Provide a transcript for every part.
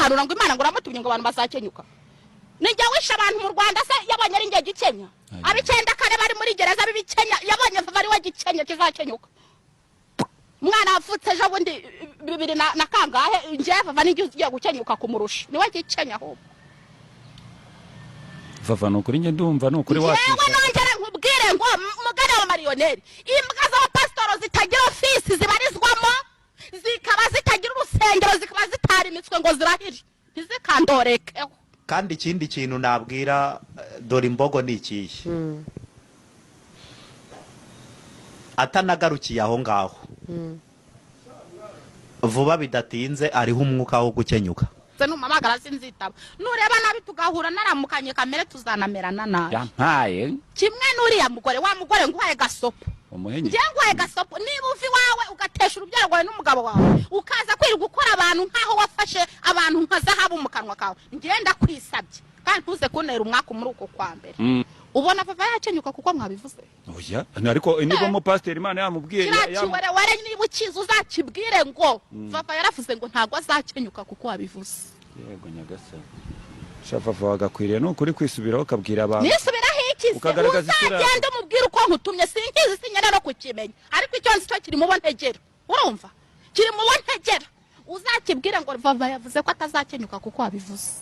urahanura ngo Imana ngo uramutumye ngo abantu bazakenyuka nijya wisha abantu mu Rwanda se yabonye ari ngiye gikenya abicenda kare bari muri gereza bibikenya yabonye bari wa gikenya kizakenyuka mwana afutse ejo bundi 2000 na kangahe nje vava ngiye gukenyuka kumurusha niwe gikenya ho vava no kuri nge ndumva no kuri wacu yewe nongera nkubwire ngo mugare wa marioneri imbwa za pastoro zitagira office zibarizwamo zikaba zitagira urusengero zikaba zitari imitwe ngo zirahiri ntizikandoreke kandi ikindi kintu nabwira dore imbogo ni ikihe atanagarukiye aho ngaho vuba bidatinze ariho umwuka wo gukenyuka numamagara sinzitaba nureba nabi tugahura naramukanye kamere tuzanamerana nabi yampaye kimwe nuriya mugore wa mugore nguhaye gasopo umuhenye ngiye nguhaye gasopo niba uvi wawe ugatesha urubyaro rwawe n'umugabo wawe ukaza kwiri gukora abantu nkaho wafashe abantu nka zahabu mu kanwa kawe ngenda kwisabye kandi tuze kunera umwaka muri uko kwa mbere ubona vava yakenyuka kuko mwabivuze oya ariko niba mu pastor Imana yamubwiye yakiwere ware niba ukiza uzakibwire ngo vava yaravuze ngo ntago azakenyuka kuko wabivuze yego nyagasa shafafa wagakwiriye no kuri kwisubiraho kabwira abantu nisubiraho iki uzagenda umubwira uko nkutumye sinkizi sinyana no kukimenya ariko icyo nzi cyo kiri mu bontegera urumva kiri mu bontegera uzakibwire ngo vava yavuze ko atazakenyuka kuko wabivuze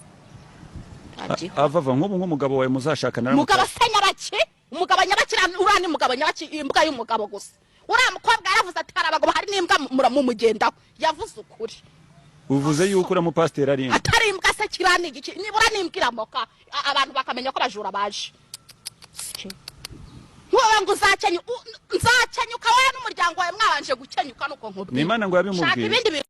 avava nk'umugabo wawe muzashakana mugabo senyabaki umugabo nyabakira urani mugabo nyabaki imbwa y'umugabo gusa uramukobwa yaravuze ati harabagabo hari n'imbwa muramugendaho yavuze ukuri uvuze yuko ura mu pastor ari atari imbwa se kirani igice nibura n'imbwira moka abantu bakamenya ko bajura baje wowe ngo nzakenyuka wowe n'umuryango wawe mwabanje gukenyuka nuko nkubwira n'Imana ngo yabimubwiye